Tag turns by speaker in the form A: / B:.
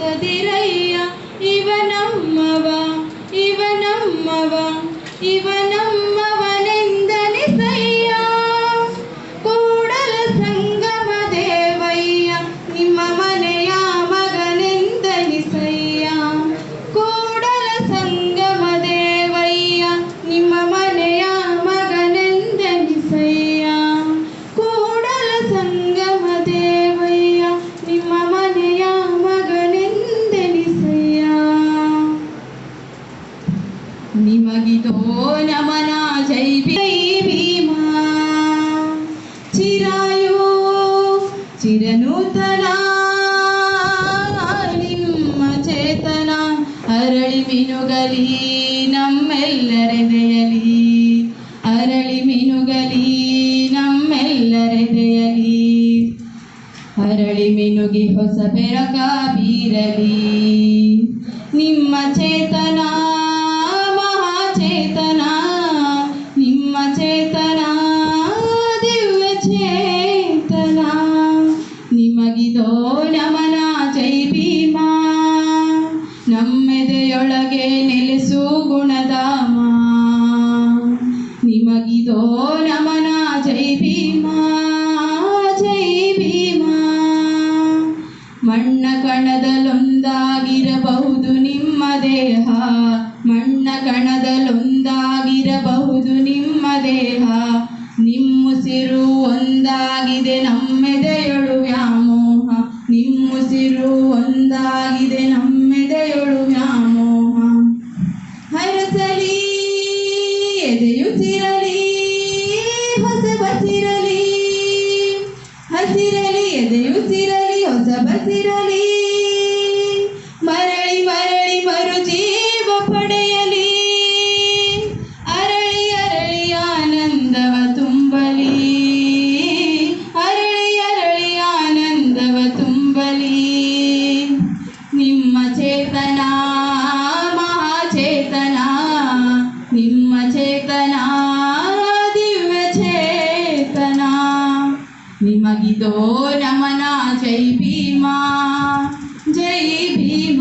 A: ತದಿರಯ್ಯ ಇವನಮ್ಮವ ಇವನಮ್ಮವ ಇವನಮ್ಮವನೆಂದನಿಸಯ್ಯ ಕೂಡಲ ಸಂಗಮ ದೇವಯ್ಯ ನಿಮ್ಮ ಮನೆಯ ಮಗನೆಂದನಿಸಯ್ಯ ಕೂಡಲ ಸಂಗಮ ದೇವಯ್ಯ ನಿಮ್ಮ ಮನೆಯ ಮಗನೆಂದನಿಸಯ್ಯ ಕೂಡಲ ಸಂಗಮ ದೇವಯ್ಯ ನಿಮ್ಮ ಮನೆಯ ಮಗನೆಂದೆನಿಸಯ್ಯ ನಿಮಗಿದೋ ನಮನ ಜೈ ಭೀಮ ಚಿರಾಯು ಚಿರನೂತನ ನಿಮ್ಮ ಚೇತನ ಅರಳಿ ಮಿನುಗಲಿ ನಮ್ಮೆಲ್ಲರೆದೆಯಲಿ ಅರಳಿ ಮಿನುಗಲಿ ನಮ್ಮೆಲ್ಲರೆದೆಯಲಿ ಅರಳಿ ಮಿನುಗಿ ಹೊಸ ಬೆಳಕ ಬೀರಲಿ ನಿಮ್ಮ ಚೇತನ ಮಹಾಚೇತನ ನಿಮ್ಮ ಚೇತನ ದಿವ್ಯ ಚೇತನ ನಿಮಗಿದೋ ನಮನ ಜೈ ಭೀಮ ನಮ್ಮೆದೆಯೊಳಗೆ ನೆಲೆಸು ಗುಣಧಾಮ ನಿಮಗಿದೋ ನಮನ ಜೈ ಭೀಮ ಜೈ ಭೀಮ ಮಣ್ಣ ಕಣದಲ್ಲೊಂದಾಗಿರಬಹುದು ನಿಮ್ಮ ದೇಹ ಮಣ್ಣ ಕಣದಲ್ಲೊಂದಾಗಿರಬಹುದು ನಿಮ್ಮ ದೇಹ ನಿಮ್ಮುಸಿರು ಒಂದಾಗಿದೆ ನಮ್ಮೆದೆಯೊಳು ವ್ಯಾಮೋಹ ನಿಮ್ಮುಸಿರು ಒಂದಾಗಿದೆ ನಮ್ಮೆದೆಯೊಳು ವ್ಯಾಮೋಹ ಹರಸಲಿ ಎದೆಯುಸಿರಲಿ ಹೊಸ ಬಸಿರಲಿ ಹಸಿರಲಿ ಎದೆಯುಸಿರಲಿ ಹೊಸ ಬಸಿರಲಿ ಮರಳಿ ಮರಳಿ ಮರು ಜೀವ ಪಡೆಯಲಿ ಅರಳಿ ಅರಳಿ ಆನಂದವ ತುಂಬಲಿ ಅರಳಿ ಅರಳಿ ಆನಂದವ ತುಂಬಲಿ ನಿಮ್ಮ ಚೇತನ ಮಹಾಚೇತನ ನಿಮ್ಮ ಚೇತನ ದಿವ್ಯ ಚೇತನ ನಿಮಗಿದೋ ನಮನ ಜೈ ಭೀಮ ಜೈ ಭೀಮ